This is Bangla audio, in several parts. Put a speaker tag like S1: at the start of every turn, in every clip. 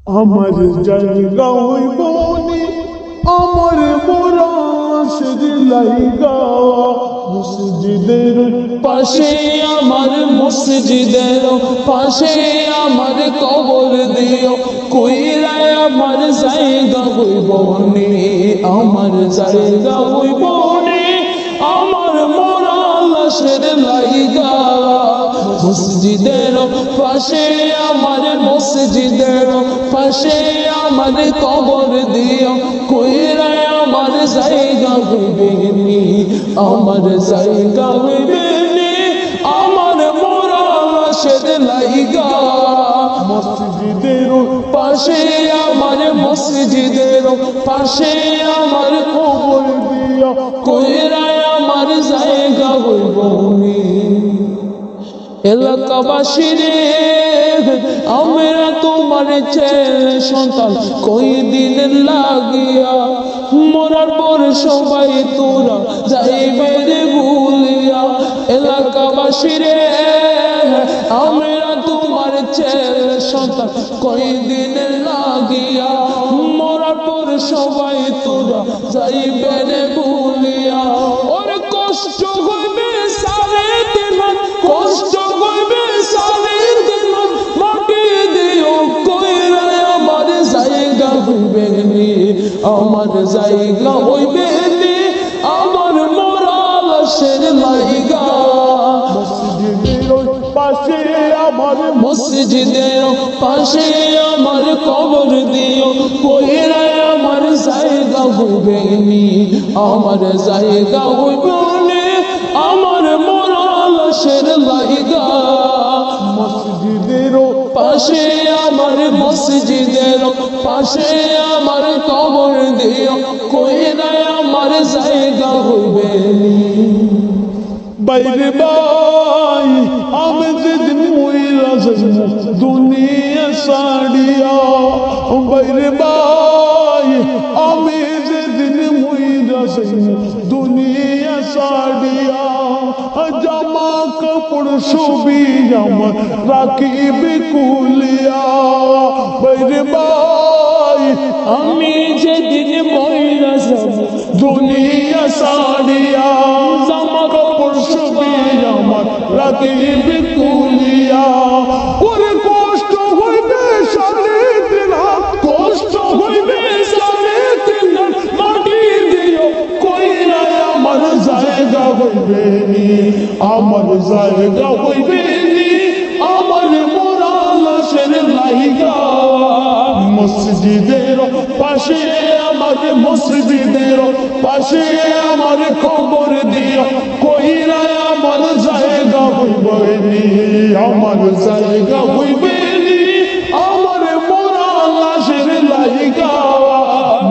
S1: আমার জায়গা হইব নি আমার মোরাশের লাইগা মসজিদের
S2: পাশে আমার মসজিদের পাশে আমার কবর দিও কইরায় আমার জায়গা হইব নি আমার জায়গা হইব নি আমার মরা লাশের লাইগা মসজিদের পাশে আমার মসজিদের পাশে আমার কবর দিও কইরায় আমার জায়গা হইবে নি আমার জায়গা হইবে নি আমার মরা লাশের লাইগা
S1: মসজিদের
S2: পাশে আমার মসজিদের পাশে আমার
S1: কবর দিয়া
S2: কইরায় আমার জায়গা হইব নি এলাকাবাসী রে আমরা তোমার ছেলে সন্তান কই দিন লাগিয়া মরার পর সবাই তোরা যাইবে রে ভুলিয়া এলাকাবাসী রে আমরা তোমার ছেলে সন্তান কই দিন লাগিয়া মরার পর সবাই তোরা যাইবে রে ভুলিয়া ওর কষ্ট হইবে সারে দিন কষ্ট হইবে সারে দিন মাটি দিও কইরা আমার জায়গা হইবে নি আমার জায়গা হইবে নি আমার মরা লাশের লাইগা
S1: মসজিদের পাশে আমার
S2: মসজিদের পাশে আমার কবর দিও কইরা আমার জায়গা হইবে নি আমার জায়গা হইবে নি আমার মরা লাশের লাইগা
S1: মসজিদের
S2: পাশে আমার মসজিদের পাশে আমার কবর দিও কইরা আমার জায়গা হইবে নি
S1: বাইরে বাই আমি যেদিন মইরা যাইব দুনিয়া সাড়িয়া বাইরে বাই আমি যেদিন মইরা যাইব দুনিয়া সাড়িয়া জামা কাপড় ছবি আমার রাখিবে কুলিয়া বাইরে বাই
S2: আমি যেদিন মইরা যাব
S1: দুনিয়া সাড়িয়া জামা কাপড় ছবি আমার রাখিবে কুলিয়া ওরে কষ্ট হইবে সাড়ে তিন হাত কষ্ট হইবে সাড়ে তিন হাত মাটি দিও কইরা আমার জায়গা হইবে নি আমার জায়গা হইবে নি আমার মোরা লাশের লাইগা মসজিদের পাশে আমার মসজিদের পাশে আমার কবর দিও কইরা আমার জায়গা হইবে নি আমার জায়গা হইবে নি আমার মোরা লাশের লাইগা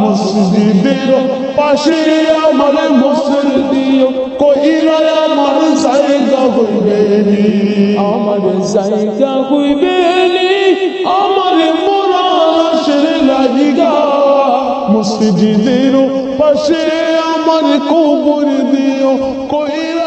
S1: মসজিদের পাশে আমার মসজিদ দিও কইরা আমার জায়গা হইবে নি
S2: আমার জায়গা হইবে নি
S1: আমার মোরা লাশের লাইগা মসজিদের পাশে আমার কবর দিও কইরা